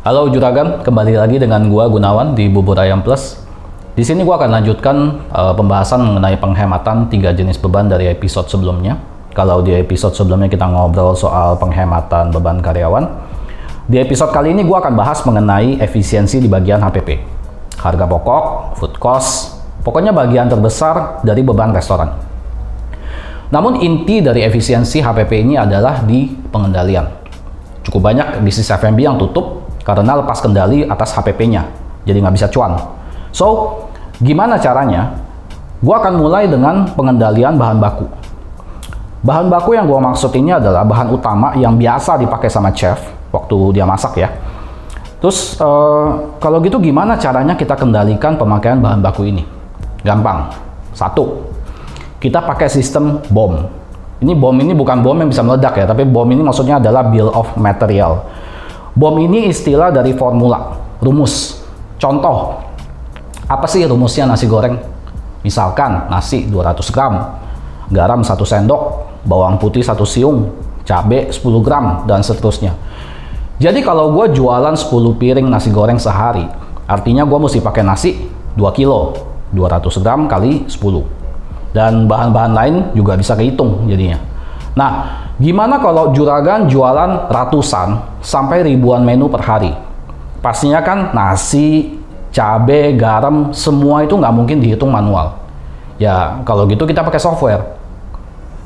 Halo Juragan, kembali lagi dengan gua Gunawan di Bubur Ayam Plus. Di sini gua akan lanjutkan pembahasan mengenai penghematan 3 jenis beban dari episode sebelumnya. Kalau di episode sebelumnya kita ngobrol soal penghematan beban karyawan, di episode kali ini gua akan bahas mengenai efisiensi di bagian HPP. Harga pokok, food cost, pokoknya bagian terbesar dari beban restoran. Namun inti dari efisiensi HPP ini adalah di pengendalian. Cukup banyak bisnis F&B yang tutup karena lepas kendali atas HPP-nya, jadi nggak bisa cuan. So, gimana caranya? Gua akan mulai dengan pengendalian bahan baku. Bahan baku yang gua maksud ini adalah bahan utama yang biasa dipakai sama chef waktu dia masak ya. Terus, kalau gitu gimana caranya kita kendalikan pemakaian bahan baku ini? Gampang. 1. Kita pakai sistem BOM. Ini BOM ini bukan bom yang bisa meledak ya, tapi BOM ini maksudnya adalah Bill of Material. BOM ini istilah dari formula, rumus. Contoh, apa sih rumusnya nasi goreng? Misalkan nasi 200 gram, garam 1 sendok, bawang putih 1 siung, cabai 10 gram, dan seterusnya. Jadi kalau gue jualan 10 piring nasi goreng sehari, artinya gue mesti pakai nasi 2 kilo, 200 gram kali 10. Dan bahan-bahan lain juga bisa kehitung jadinya. Nah, gimana kalau Juragan jualan ratusan sampai ribuan menu per hari? Pastinya kan nasi, cabai, garam, semua itu nggak mungkin dihitung manual. Ya, kalau gitu kita pakai software.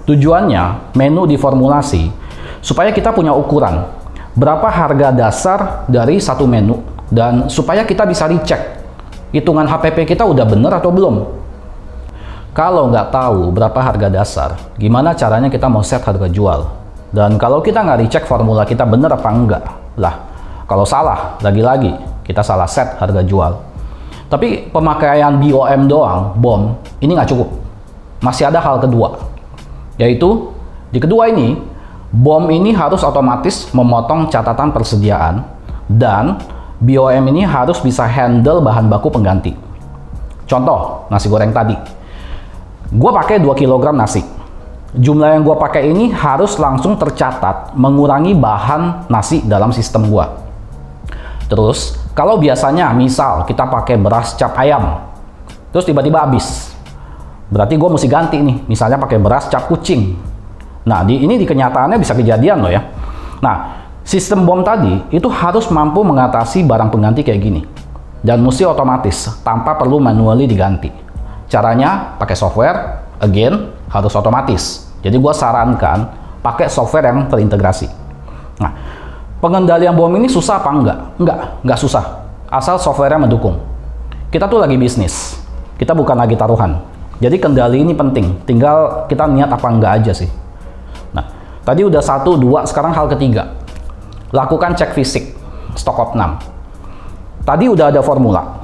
Tujuannya, menu diformulasi supaya kita punya ukuran berapa harga dasar dari satu menu dan supaya kita bisa dicek hitungan HPP kita udah bener atau belum. Kalau nggak tahu berapa harga dasar, gimana caranya kita mau set harga jual? Dan kalau kita nggak dicek formula kita bener apa enggak? Lah, kalau salah, lagi-lagi kita salah set harga jual. Tapi pemakaian BOM doang, BOM, ini nggak cukup. Masih ada hal kedua, yaitu di kedua ini, BOM ini harus otomatis memotong catatan persediaan dan BOM ini harus bisa handle bahan baku pengganti. Contoh, nasi goreng tadi. Gue pakai 2 kg nasi. Jumlah yang gue pakai ini harus langsung tercatat mengurangi bahan nasi dalam sistem gue. Terus, kalau biasanya misal kita pakai beras cap ayam, terus tiba-tiba habis. Berarti gue mesti ganti nih, misalnya pakai beras cap kucing. Nah, ini di kenyataannya bisa kejadian loh ya. Nah, sistem BOM tadi itu harus mampu mengatasi barang pengganti kayak gini. Dan mesti otomatis, tanpa perlu manually diganti. Caranya pakai software, again, harus otomatis. Jadi gue sarankan pakai software yang terintegrasi. Nah, pengendalian BOM ini susah apa enggak? Enggak susah. Asal software-nya mendukung. Kita tuh lagi bisnis. Kita bukan lagi taruhan. Jadi kendali ini penting. Tinggal kita niat apa enggak aja sih. Nah, tadi udah 1, 2, sekarang hal ketiga. Lakukan cek fisik, stok opnam. Tadi udah ada formula.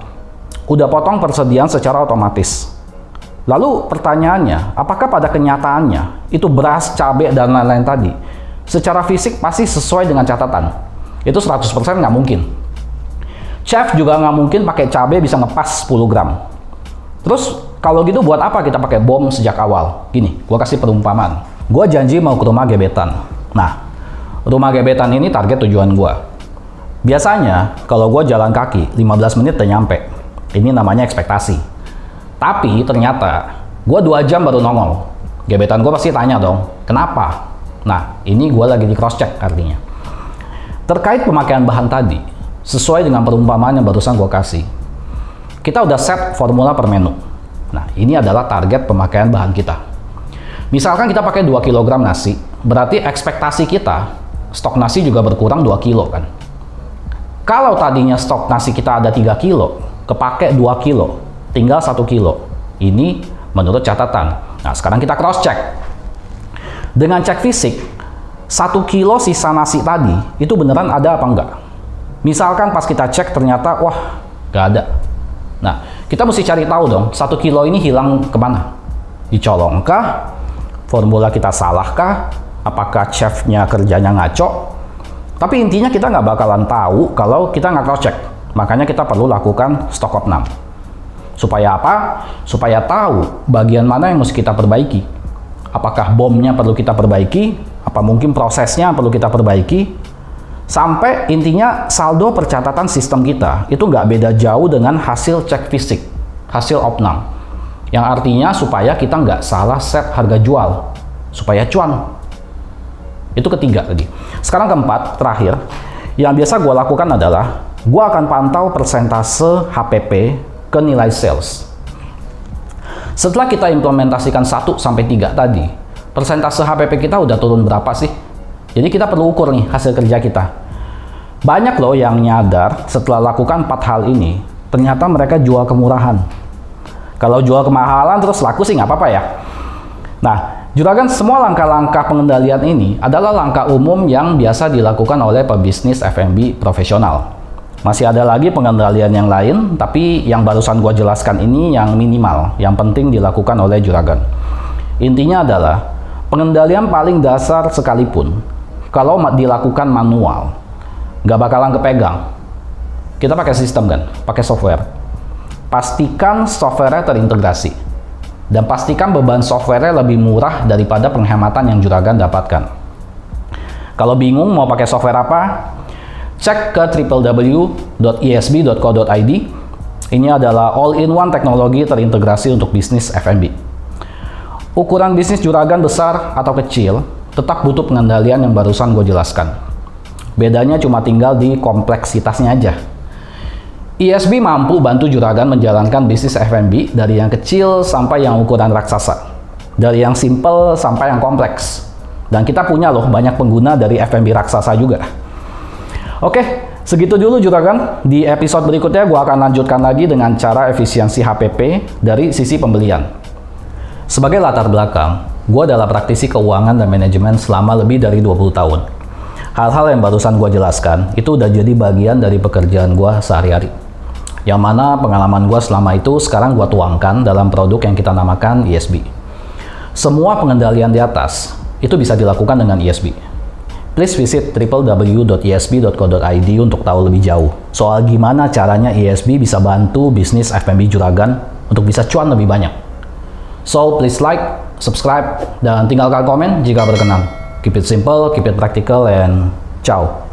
Udah potong persediaan secara otomatis. Lalu pertanyaannya, apakah pada kenyataannya itu beras, cabai, dan lain-lain tadi secara fisik pasti sesuai dengan catatan? Itu 100% nggak mungkin. Chef juga nggak mungkin pakai cabai bisa ngepas 10 gram. Terus kalau gitu buat apa kita pakai BOM sejak awal? Gini, gue kasih perumpamaan. Gue janji mau ke rumah gebetan. Nah, rumah gebetan ini target tujuan gue. Biasanya kalau gue jalan kaki 15 menit udah nyampe. Ini namanya ekspektasi. Tapi ternyata gue 2 jam baru nongol. Gebetan gue pasti tanya dong, kenapa? Nah, ini gue lagi di cross check artinya. Terkait pemakaian bahan tadi, sesuai dengan perumpamaan yang barusan gue kasih, kita udah set formula per menu. Nah, ini adalah target pemakaian bahan kita. Misalkan kita pakai 2 kg nasi, berarti ekspektasi kita stok nasi juga berkurang 2 kilo kan. Kalau tadinya stok nasi kita ada 3 kilo, kepake 2 kilo, tinggal 1 kilo. Ini menurut catatan. Nah, sekarang kita cross check. Dengan cek fisik, 1 kilo sisa nasi tadi, itu beneran ada apa enggak? Misalkan pas kita cek ternyata, wah, nggak ada. Nah, kita mesti cari tahu dong, 1 kilo ini hilang kemana? Dicolongkah? Formula kita salahkah? Apakah chefnya kerjanya ngaco? Tapi intinya kita nggak bakalan tahu kalau kita nggak cross check. Makanya kita perlu lakukan stok opnam. Supaya apa? Supaya tahu bagian mana yang mesti kita perbaiki. Apakah BOM-nya perlu kita perbaiki? Apa mungkin prosesnya perlu kita perbaiki? Sampai intinya saldo percatatan sistem kita itu nggak beda jauh dengan hasil cek fisik, hasil opnam. Yang artinya supaya kita nggak salah set harga jual, supaya cuan. Itu ketiga tadi. Sekarang keempat, terakhir, yang biasa gue lakukan adalah gue akan pantau persentase HPP ke nilai sales. Setelah kita implementasikan 1 sampai 3 tadi, persentase HPP kita udah turun berapa sih? Jadi kita perlu ukur nih hasil kerja kita. Banyak loh yang nyadar setelah lakukan 4 hal ini, ternyata mereka jual kemurahan. Kalau jual kemahalan terus laku sih nggak apa-apa ya. Nah, juragan, semua langkah-langkah pengendalian ini adalah langkah umum yang biasa dilakukan oleh pebisnis F&B profesional. Masih ada lagi pengendalian yang lain, tapi yang barusan gua jelaskan ini yang minimal, yang penting dilakukan oleh juragan. Intinya adalah, pengendalian paling dasar sekalipun, kalau dilakukan manual, nggak bakalan kepegang. Kita pakai sistem kan, pakai software. Pastikan software-nya terintegrasi. Dan pastikan beban software-nya lebih murah daripada penghematan yang juragan dapatkan. Kalau bingung mau pakai software apa, cek ke www.esb.co.id. Ini adalah all-in-one teknologi terintegrasi untuk bisnis F&B. Ukuran bisnis juragan besar atau kecil, tetap butuh pengendalian yang barusan gue jelaskan. Bedanya cuma tinggal di kompleksitasnya aja. ESB mampu bantu juragan menjalankan bisnis F&B dari yang kecil sampai yang ukuran raksasa. Dari yang simple sampai yang kompleks. Dan kita punya loh banyak pengguna dari F&B raksasa juga. Oke, segitu dulu juragan. Di episode berikutnya gue akan lanjutkan lagi dengan cara efisiensi HPP dari sisi pembelian. Sebagai latar belakang, gue adalah praktisi keuangan dan manajemen selama lebih dari 20 tahun. Hal-hal yang barusan gue jelaskan, itu udah jadi bagian dari pekerjaan gue sehari-hari. Yang mana pengalaman gue selama itu sekarang gue tuangkan dalam produk yang kita namakan ESB. Semua pengendalian di atas, itu bisa dilakukan dengan ESB. Please visit www.esb.co.id untuk tahu lebih jauh soal gimana caranya ESB bisa bantu bisnis F&B juragan untuk bisa cuan lebih banyak. So, please like, subscribe, dan tinggalkan komen jika berkenan. Keep it simple, keep it practical, and ciao.